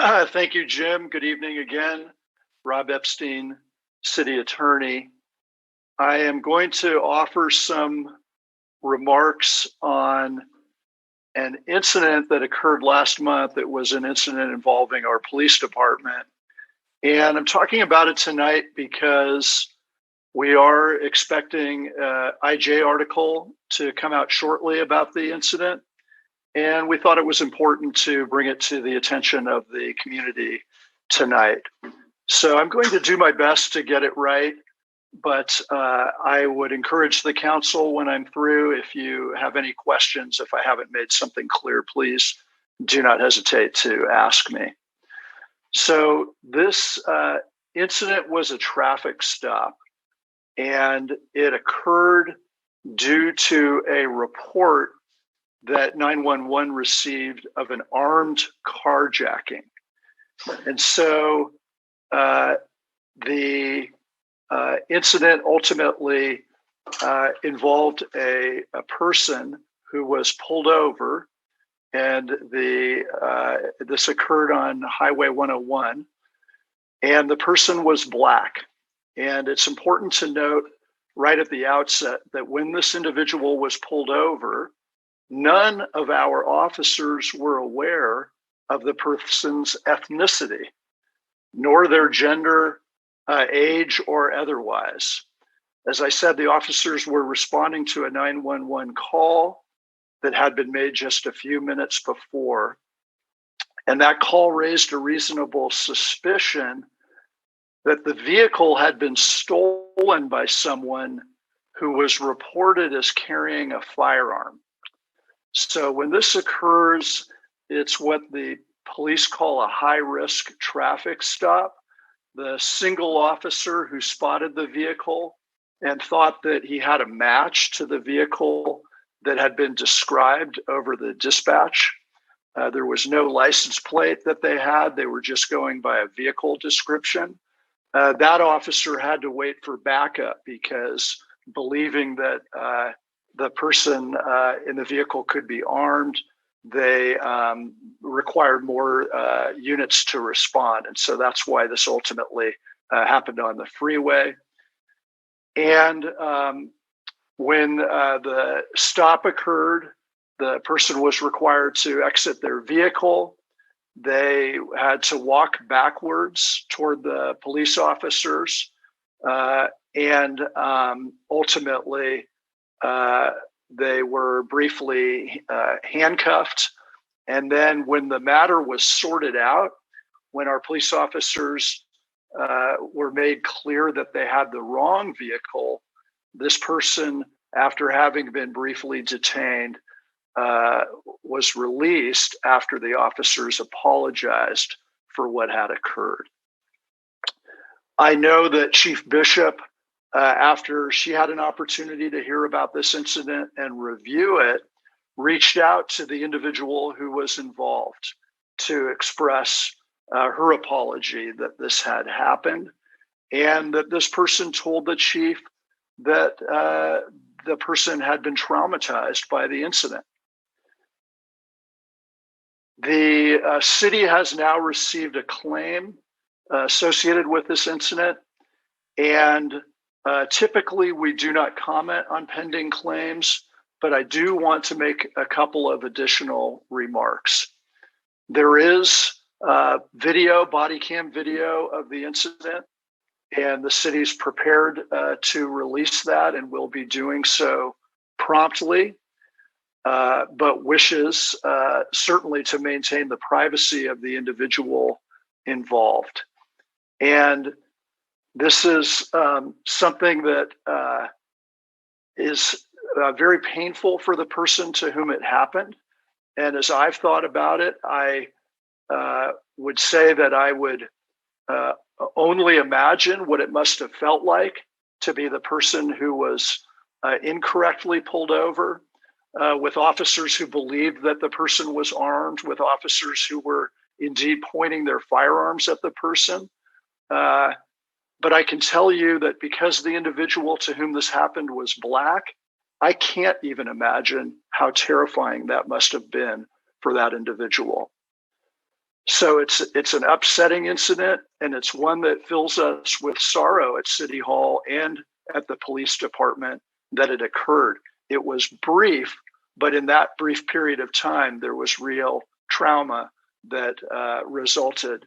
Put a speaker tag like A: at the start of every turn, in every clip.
A: Thank you, Jim. Good evening again. Rob Epstein, City Attorney. I am going to offer some remarks on an incident that occurred last month. It was an incident involving our police department. And I'm talking about it tonight because we are expecting an IJ article to come out shortly about the incident. And we thought it was important to bring it to the attention of the community tonight. So I'm going to do my best to get it right, but I would encourage the council when I'm through, if you have any questions, if I haven't made something clear, please do not hesitate to ask me. So this incident was a traffic stop, and it occurred due to a report that 911 received of an armed carjacking. And so the incident ultimately involved a person who was pulled over, and this occurred on Highway 101, and the person was black. And it's important to note right at the outset that when this individual was pulled over, none of our officers were aware of the person's ethnicity, nor their gender, age, or otherwise. As I said, the officers were responding to a 911 call that had been made just a few minutes before. And that call raised a reasonable suspicion that the vehicle had been stolen by someone who was reported as carrying a firearm. So when this occurs, it's what the police call a high-risk traffic stop. The single officer who spotted the vehicle and thought that he had a match to the vehicle that had been described over the dispatch. There was no license plate that they had. They were just going by a vehicle description. That officer had to wait for backup because believing that the person in the vehicle could be armed, they required more units to respond. And so that's why this ultimately happened on the freeway. And when the stop occurred, the person was required to exit their vehicle. They had to walk backwards toward the police officers, and ultimately, they were briefly handcuffed. And then when the matter was sorted out, when our police officers were made clear that they had the wrong vehicle, this person, after having been briefly detained, was released after the officers apologized for what had occurred. I know that Chief Bishop, after she had an opportunity to hear about this incident and review it, reached out to the individual who was involved to express her apology that this had happened, and that this person told the chief that the person had been traumatized by the incident. The city has now received a claim associated with this incident, and typically we do not comment on pending claims, but I do want to make a couple of additional remarks. There is body cam video of the incident, and the city's prepared to release that and will be doing so promptly, but wishes certainly to maintain the privacy of the individual involved. And this is something that is very painful for the person to whom it happened. And as I've thought about it, I would say that I would only imagine what it must have felt like to be the person who was incorrectly pulled over, with officers who believed that the person was armed, with officers who were indeed pointing their firearms at the person. But I can tell you that because the individual to whom this happened was Black, I can't even imagine how terrifying that must have been for that individual. So it's an upsetting incident, and it's one that fills us with sorrow at City Hall and at the police department that it occurred. It was brief, but in that brief period of time, there was real trauma that resulted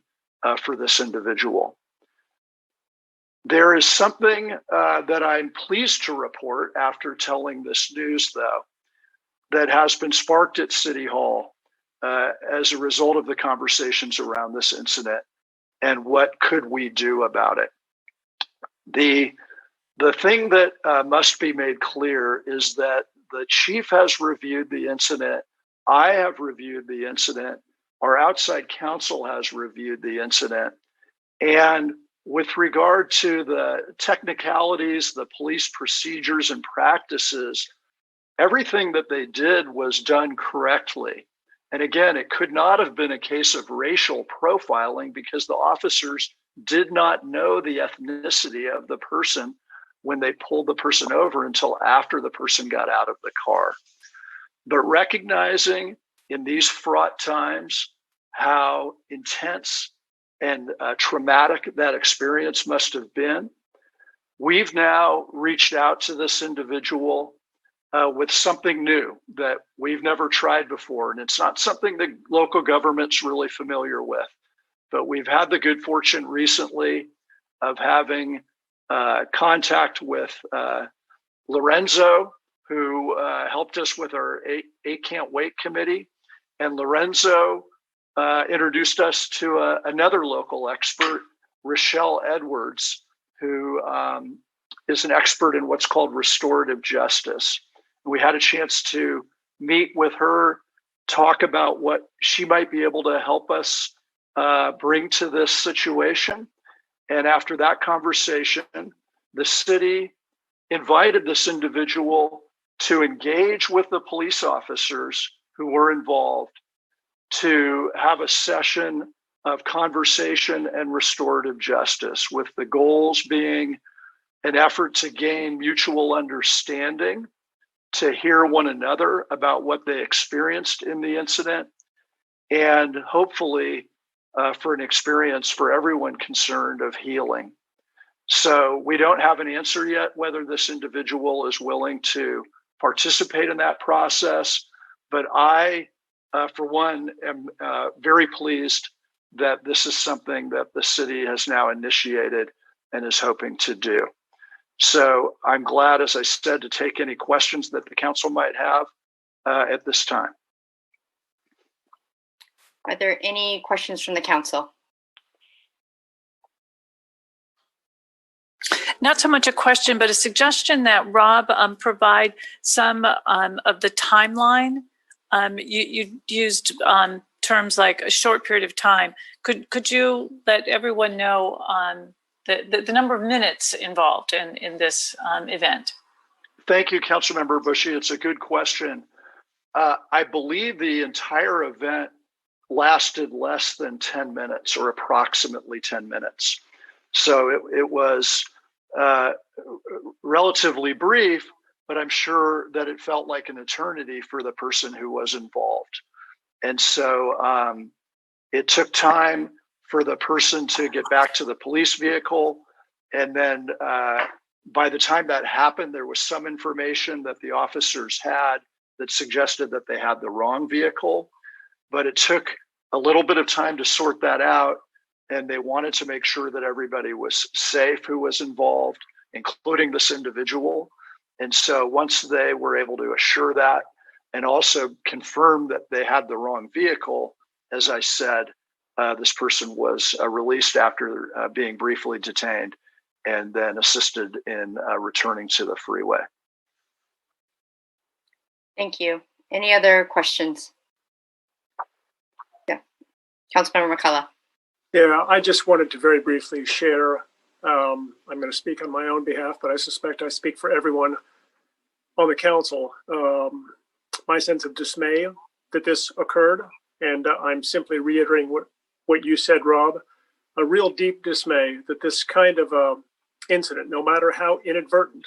A: for this individual. There is something that I'm pleased to report after telling this news, though, that has been sparked at City Hall as a result of the conversations around this incident and what could we do about it. The thing that must be made clear is that the chief has reviewed the incident. I have reviewed the incident. Our outside counsel has reviewed the incident. And with regard to the technicalities, the police procedures and practices, everything that they did was done correctly. And again, it could not have been a case of racial profiling because the officers did not know the ethnicity of the person when they pulled the person over until after the person got out of the car. But recognizing in these fraught times how intense and traumatic that experience must have been, we've now reached out to this individual with something new that we've never tried before. And it's not something the local government's really familiar with, but we've had the good fortune recently of having contact with Lorenzo, who helped us with our Eight Can't Wait committee. And Lorenzo introduced us to another local expert, Rochelle Edwards, who is an expert in what's called restorative justice. We had a chance to meet with her, talk about what she might be able to help us bring to this situation. And after that conversation, the city invited this individual to engage with the police officers who were involved to have a session of conversation and restorative justice, with the goals being an effort to gain mutual understanding, to hear one another about what they experienced in the incident, and hopefully for an experience for everyone concerned of healing. So we don't have an answer yet whether this individual is willing to participate in that process, but I, for one, am very pleased that this is something that the city has now initiated and is hoping to do. So I'm glad, as I said, to take any questions that the council might have at this time.
B: Are there any questions from the council?
C: Not so much a question, but a suggestion that Rob provide some of the timeline. You used terms like a short period of time. Could you let everyone know the number of minutes involved in this event?
A: Thank you, Councilmember Bushy. It's a good question. I believe the entire event lasted less than 10 minutes or approximately 10 minutes. So it was relatively brief, but I'm sure that it felt like an eternity for the person who was involved. And so it took time for the person to get back to the police vehicle. And then by the time that happened, there was some information that the officers had that suggested that they had the wrong vehicle. But it took a little bit of time to sort that out. And they wanted to make sure that everybody was safe who was involved, including this individual. And so once they were able to assure that and also confirm that they had the wrong vehicle, as I said, this person was released after being briefly detained and then assisted in returning to the freeway.
B: Thank you. Any other questions? Yeah, Councilmember McCullough.
D: Yeah, I just wanted to very briefly share. I'm going to speak on my own behalf, but I suspect I speak for everyone on the council. My sense of dismay that this occurred, and I'm simply reiterating what you said, Rob. A real deep dismay that this kind of incident, no matter how inadvertent,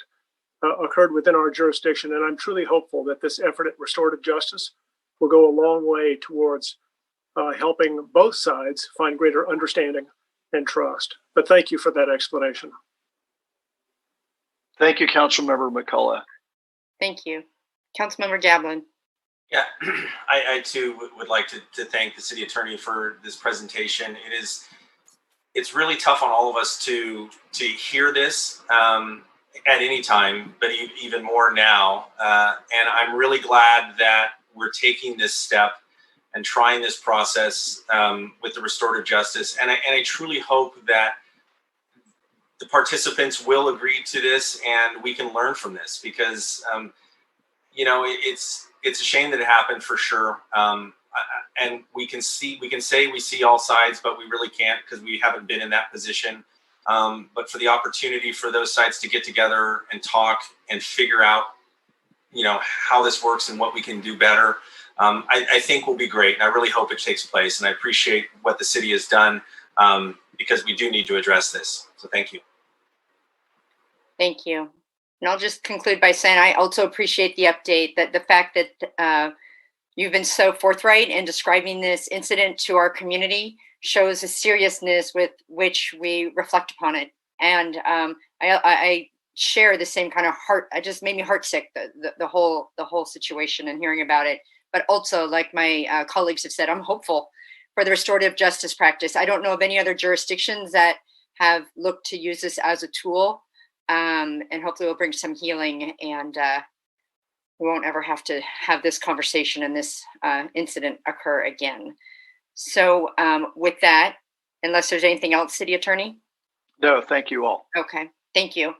D: occurred within our jurisdiction. And I'm truly hopeful that this effort at restorative justice will go a long way towards helping both sides find greater understanding and trust. But thank you for that explanation.
A: Thank you, Councilmember McCullough.
B: Thank you. Councilmember Gablin.
E: Yeah, I too would like to thank the city attorney for this presentation. It's really tough on all of us to hear this at any time, but even more now. And I'm really glad that we're taking this step and trying this process with the restorative justice. And I truly hope that the participants will agree to this and we can learn from this, because you know, it's a shame that it happened, for sure. And we can say we see all sides, but we really can't, because we haven't been in that position. But for the opportunity for those sides to get together and talk and figure out, you know, how this works and what we can do better, I think will be great. And I really hope it takes place. And I appreciate what the city has done, because we do need to address this. So thank you.
B: Thank you. And I'll just conclude by saying I also appreciate the update, that the fact that you've been so forthright in describing this incident to our community shows a seriousness with which we reflect upon it. And I share the same kind of heart. It just made me heartsick, the whole situation and hearing about it. But also, like my colleagues have said, I'm hopeful for the restorative justice practice. I don't know of any other jurisdictions that have looked to use this as a tool. And hopefully we'll bring some healing, and we won't ever have to have this conversation and this incident occur again. So with that, unless there's anything else, City Attorney?
A: No, thank you all.
B: Okay, thank you.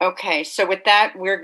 B: Okay, so with that, we're